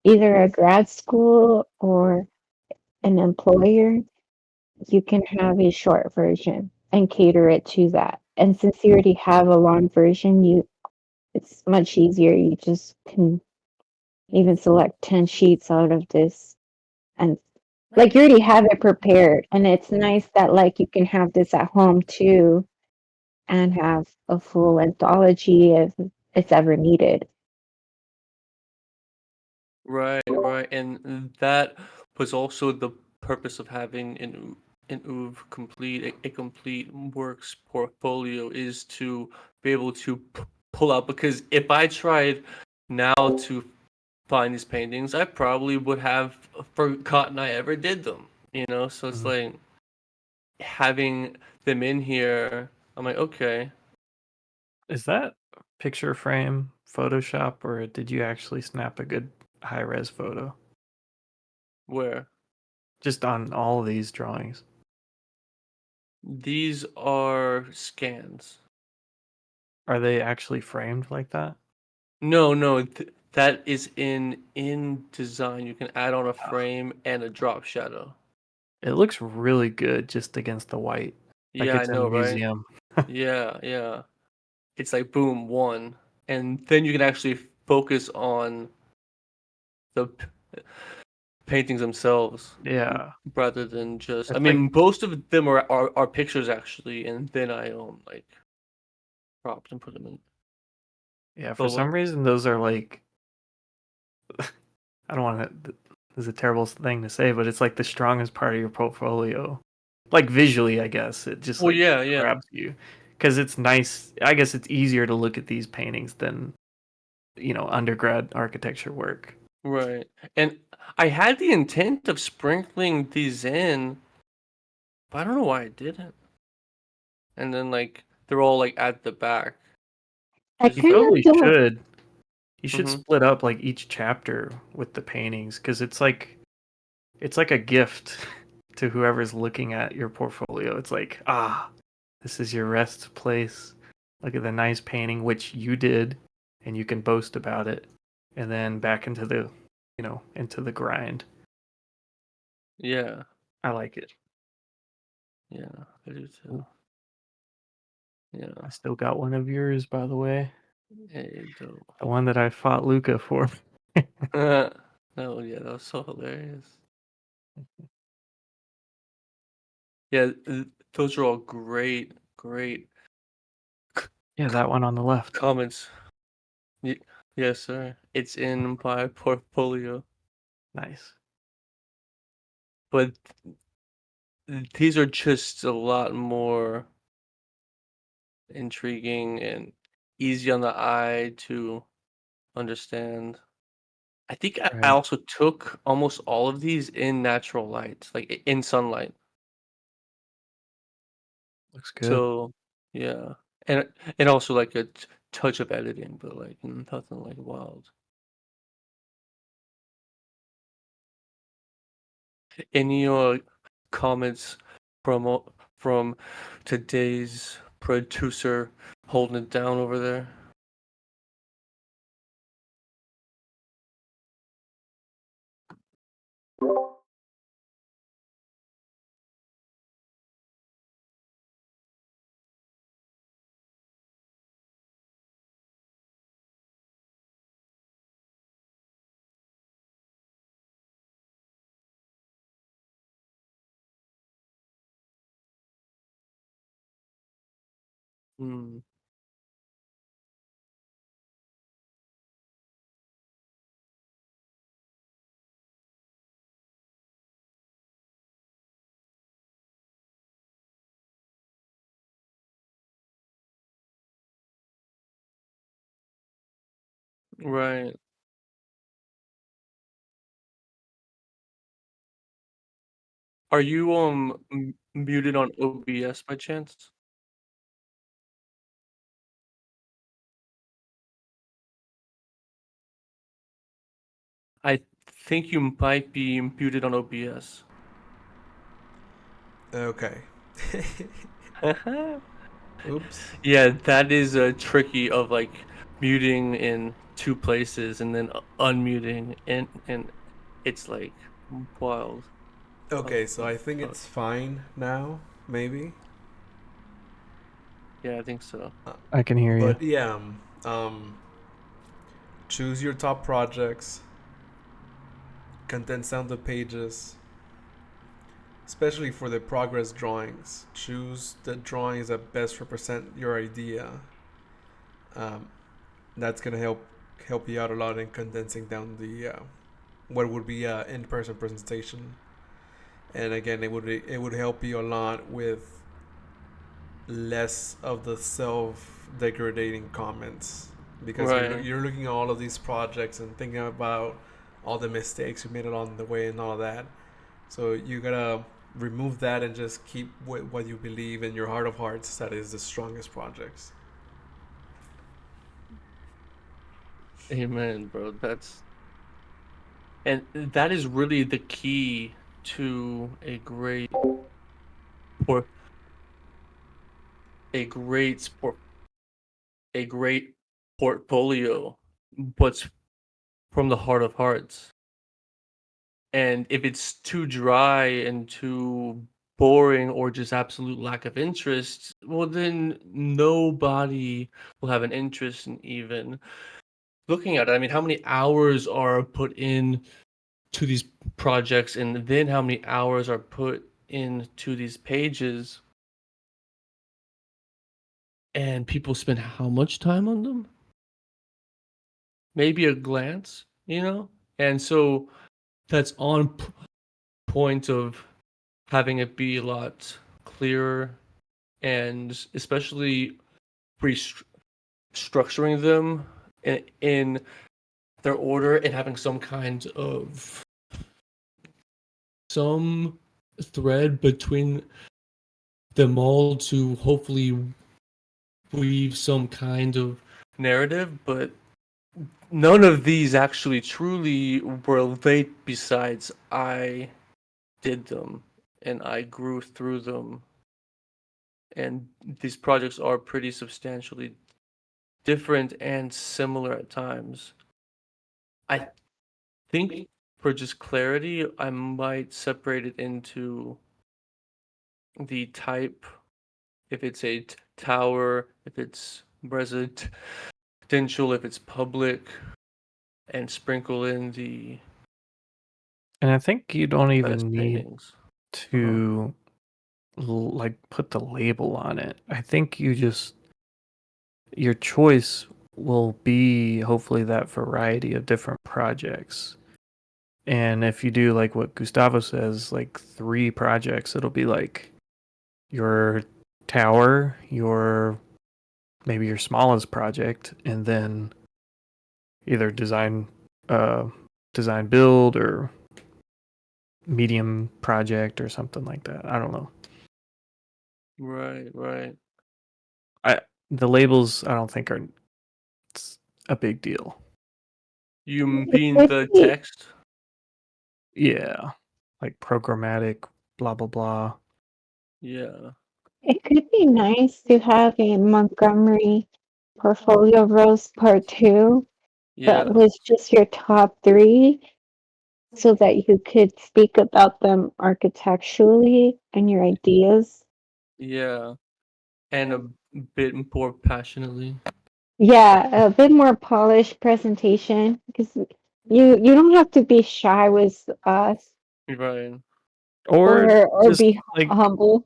either a grad school or an employer, you can have a short version and cater it to that. And since you already have a long version, it's much easier. You just can even select 10 sheets out of this and like you already have it prepared. And it's nice that like you can have this at home too and have a full anthology if it's ever needed. Right, right, and that was also the purpose of having an OOV complete, a complete works portfolio, is to be able to pull out. Because if I tried now to find these paintings, I probably would have forgotten I ever did them. So it's Mhm. like having them in here. I'm like, okay, Is that picture frame Photoshop, or did you actually snap a good high res photo? Where? Just on all of these drawings. These are scans. Are they actually framed like that? No, that is in design. You can add on a Oh, frame and a drop shadow. it looks really good just against the white. Like Yeah, I it's a know, right? museum. Yeah. It's like boom, one. And then you can actually focus on the paintings themselves Yeah. rather than just I It's like mean most of them are pictures actually, and then I like propped and put them in. yeah, for But what? some reason those are like I don't want to this is a terrible thing to say, but it's like the strongest part of your portfolio. Like visually, I guess. It just Well, like yeah. grabs you cuz it's nice. I guess it's easier to look at these paintings than, undergrad architecture work. Right. And I had the intent of sprinkling these in, but I don't know why I didn't. And then like they're all like at the back. I You Just kind like of probably don't. should. You should hmm split up like each chapter with the paintings cuz it's like a gift to whoever's looking at your portfolio. It's like, this is your rest place. Look at the nice painting which you did and you can boast about it. And then back into the grind. yeah. I like it. Yeah, I do too. Ooh, Yeah. I still got one of yours, by the way. Hey, dope. The one that I fought Luca for. Oh yeah, that was so hilarious. Yeah, those are all great Yeah, that one on the left. comments. Y- yes, sir. It's in my portfolio. Nice. But these are just a lot more intriguing and easy on the eye to understand. I think I Right. also took almost all of these in natural light, like in sunlight. Looks good. So yeah, and also like a touch of editing, but like nothing like wild. Any comments from from today's producer holding it down over there? Hmm. Right. Are you muted on OBS by chance? I think you might be muted on OBS. Okay. Oops. Yeah, that is tricky of like muting in two places and then unmuting and it's like wild. Okay, so I Of think fuck. it's fine now, maybe. Yeah, I think so. Uh, I can hear you. but yeah, choose your top projects, condense down the pages, especially for the progress drawings. Choose the drawings that best represent your idea. Um, that's gonna help you out a lot in condensing down the what would be a in-person presentation. And again, it would help you a lot with less of the self-degrading comments because Right. you're looking at all of these projects and thinking about all the mistakes you made along the way and all of that. So you gotta remove that and just keep what you believe in your heart of hearts that is the strongest projects. Amen, bro. That's And that is really the key to por- a great sport a great portfolio, but from the heart of hearts. And if it's too dry and too boring or just absolute lack of interest, well, then nobody will have an interest in even looking at it. I mean, how many hours are put in to these projects, and then how many hours are put into these pages, and people spend how much time on them? Maybe a glance, you know? And so that's on point of having it be a lot clearer, and especially structuring them in their order and having some kind of some thread between them all to hopefully weave some kind of narrative. But none of these actually truly were late, besides I did them and I grew through them. And these projects are pretty substantially different and similar at times. I think for just clarity, I might separate it into the type, if it's a tower, if it's residential, if it's public, and sprinkle in the And I think you don't best even need paintings. Uh-huh. to like put the label on it. I think you just your choice will be hopefully that variety of different projects. And if you do like what Gustavo says, like 3 projects, it'll be like your tower, your maybe your smallest project, and then either uh design build or medium project or something like that. I don't know. Right, right. I the labels I don't think are it's a big deal. You It mean could the be, text? Yeah. Like programmatic, blah blah blah. Yeah, it could be nice to have a Montgomery portfolio roast part two that yeah, was just your top three so that you could speak about them architecturally and your ideas. yeah. And a bit more passionately. Yeah, a bit more polished presentation because you don't have to be shy with us Right. Or or be humble.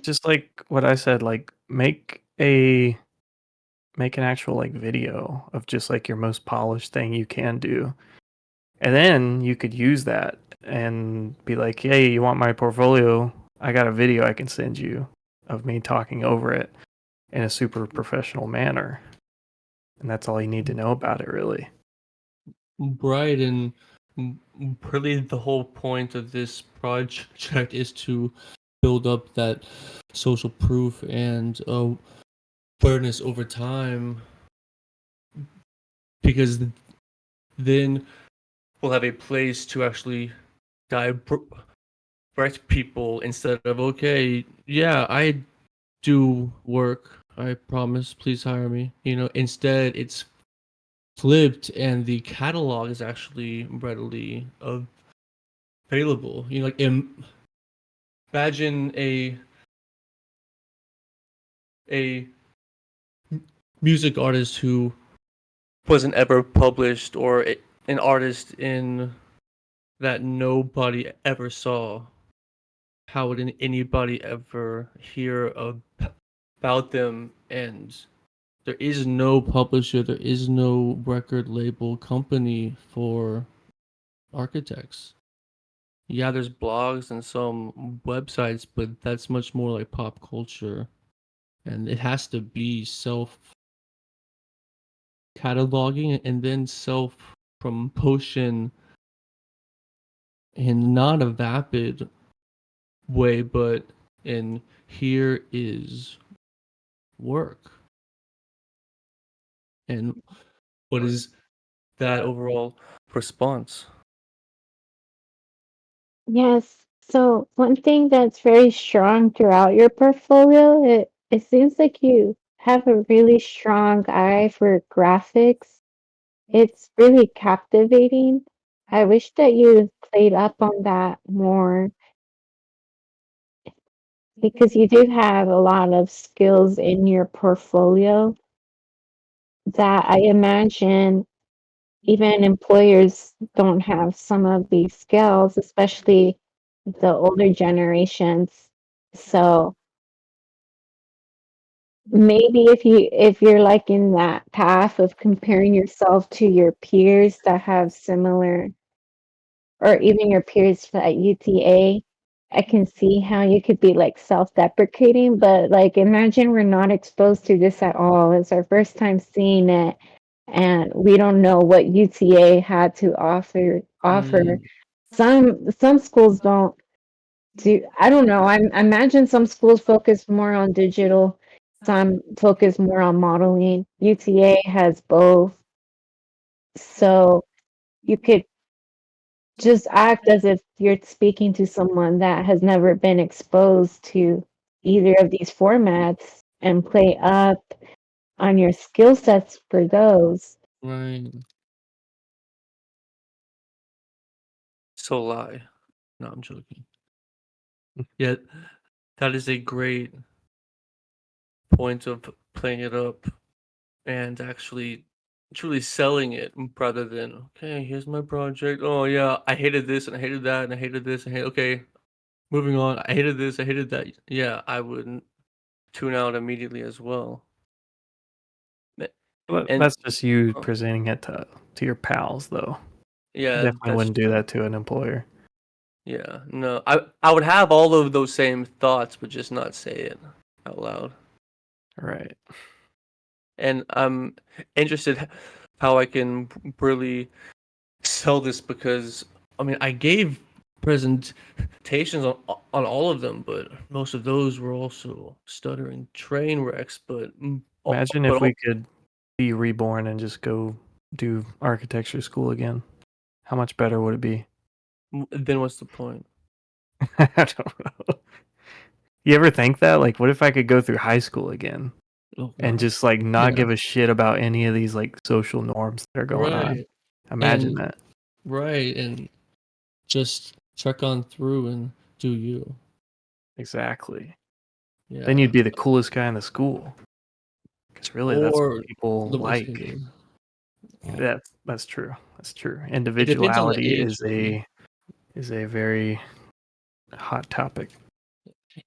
just like what I said, like make an actual like video of just like your most polished thing you can do. And then you could use that and be like, "Hey, you want my portfolio? I got a video I can send you of me talking over it in a super professional manner." And that's all you need to know about it, really. Right, and really the whole point of this project is to build up that social proof and awareness over time, because then we'll have a place to actually direct people instead of, okay, yeah, I do work, I promise, please hire me. Instead it's flipped, and the catalog is actually readily available. Like, imagine a music artist who wasn't ever published, or an artist in that nobody ever saw. How would anybody ever hear about them? And there is no publisher, there is no record label company for architects. Yeah, there's blogs and some websites, but that's much more like pop culture, and it has to be self cataloging and then self promotion, in not a vapid way, but in here is work. And what is that overall response? Yes. So one thing that's very strong throughout your portfolio, it seems like you have a really strong eye for graphics. It's really captivating. I wish that you played up on that more because you do have a lot of skills in your portfolio that I imagine even employers don't have some of these skills, especially the older generations. So maybe if you're like in that path of comparing yourself to your peers that have similar or even your peers at UTA, I can see how you could be like self-deprecating, but like imagine we're not exposed to this at all. It's our first time seeing it and we don't know what UTA had to offer. Mm, Some schools don't do I don't know. I imagine some schools focus more on digital, some focus more on modeling. UTA has both. So you could just act as if you're speaking to someone that has never been exposed to either of these formats and play up on your skill sets for those. right. So lie. No, I'm joking. Yeah, that is a great point of playing it up and actually truly selling it rather than, okay, here's my project. Oh yeah, I hated this and I hated that and I hated this and okay, moving on. I hated this, I hated that. Yeah, I wouldn't tune out immediately as well. Ma- But And that's just you oh, presenting it to your pals, though. I yeah, definitely that's wouldn't do true. that to an employer. Yeah, no, I would have all of those same thoughts, but just not say it out loud. Right. And I'm interested how I can really sell this because I mean I gave presentations on all of them, but most of those were also stuttering train wrecks. Imagine But if we could be reborn and just go do architecture school again. How much better would it be? then what's the point? I don't know. You ever think that? Like, what if I could go through high school again Oh and god, just like not yeah, give a shit about any of these like social norms that are going on? right, Imagine and that. right, and just trek on through and do you, Exactly. Then yeah, you'd be the coolest guy in the school. Because really, that's what or people the most like. hated. That's true. That's true. It depends on the Individuality age, really. is a very hot topic.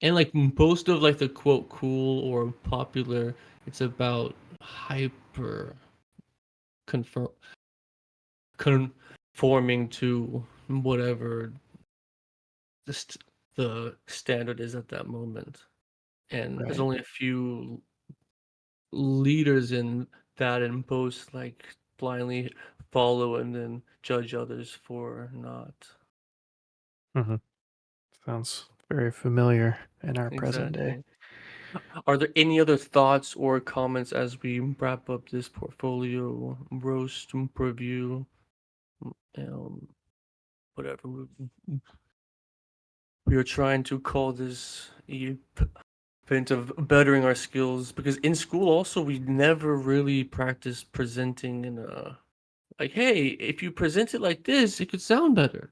And like most of like the quote cool or popular, it's about hyper conform conforming to whatever the standard is at that moment. And there's Right. only a few leaders in that, and most like blindly follow and then judge others for not. hmm Sounds very familiar in our present day. Exactly. Are there any other thoughts or comments as we wrap up this portfolio roast preview? Um, whatever we are trying to call this event of bettering our skills because in school also we never really practiced presenting in a like, hey, if you present it like this, it could sound better.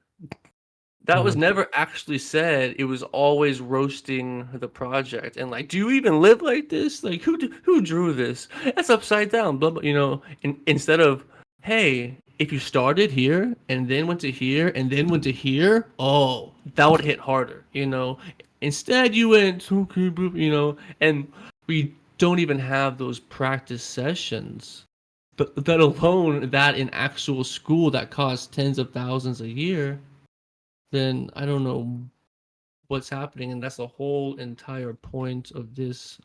That was hmm never actually said. It was always roasting the project and like, do you even live like this? Like, who drew this? That's upside down. Blah blah. Instead of, hey, if you started here and then went to here and then went to here, oh, that would hit harder. Instead you went, okay, and we don't even have those practice sessions. But let alone that in actual school that costs tens of thousands a year, then I don't know what's happening. And that's the whole entire point of this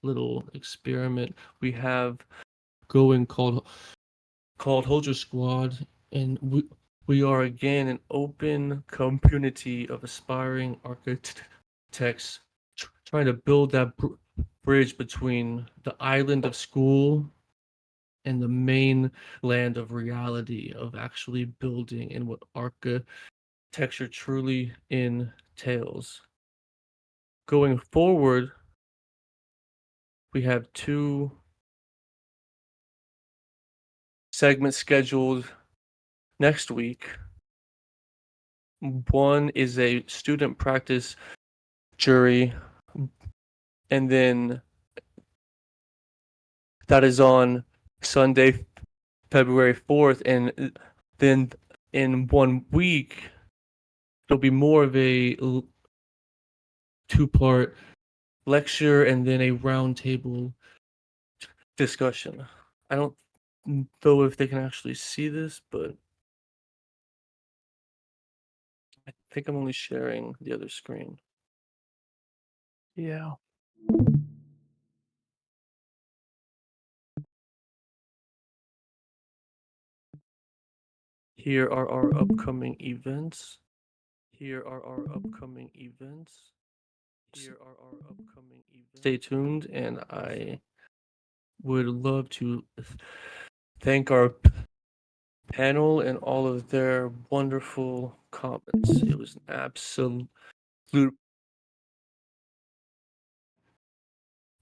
little experiment we have going called Hold Your Squad. And we are again an open community of aspiring architects trying to build that bridge between the island of school and the main land of reality of actually building and what architecture texture truly entails. Going forward, we have 2 segments scheduled next week. One is a student practice jury, and then that is on Sunday, February 4th, and then in 1 week, it'll be more of a 2-part lecture and then a roundtable discussion. I don't know if they can actually see this, but I think I'm only sharing the other screen. Yeah. Here are our upcoming events. Here are our upcoming events. Here are our upcoming events. Stay tuned, and I would love to thank our panel and all of their wonderful comments. It was an absolute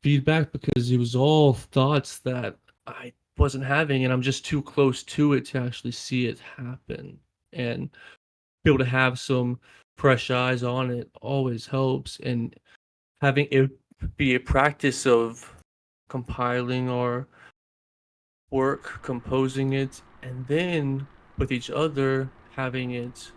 feedback because it was all thoughts that I wasn't having, and I'm just too close to it to actually see it happen. And be able to have some fresh eyes on it always helps. And having it be a practice of compiling our work, composing it, and then with each other having it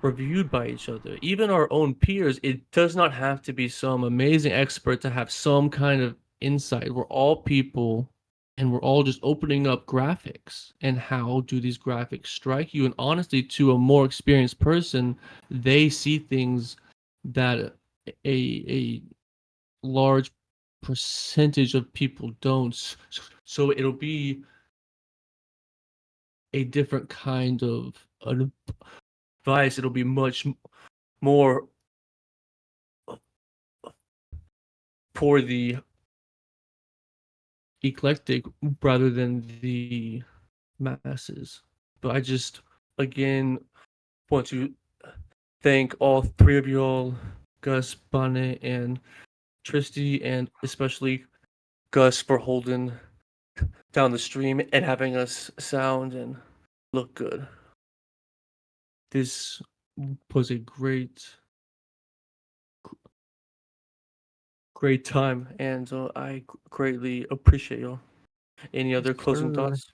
reviewed by each other, even our own peers. It does not have to be some amazing expert to have some kind of insight. We're all people, and we're all just opening up graphics, and how do these graphics strike you? And honestly, to a more experienced person, they see things that a large percentage of people don't. So it'll be a different kind of advice. It'll be much more for the eclectic rather than the masses. But I just, again, want to thank all 3 of y'all, Gus, Bonnet, and Tristy, and especially Gus for holding down the stream and having us sound and look good. This was a great time, and I greatly appreciate y'all. Any other closing Sir. thoughts?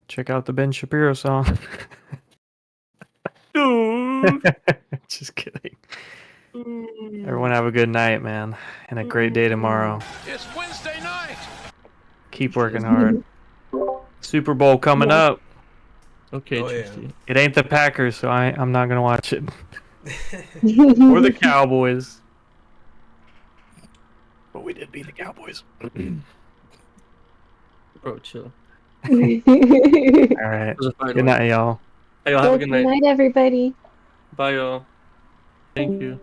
Check out the Ben Shapiro song. Dude. Just kidding. Everyone have a good night, man, and a great day tomorrow. It's Wednesday night. Keep working hard. Super Bowl coming Yeah. up. Okay, Oh, yeah. Tristy. It ain't the Packers, so I'm not gonna watch it. Or the Cowboys. But we did beat the Cowboys. Bro, chill. All right. It was a fine Good one. night, y'all. Hey, y'all have a Good good night. night, everybody. Bye, y'all. Thank you.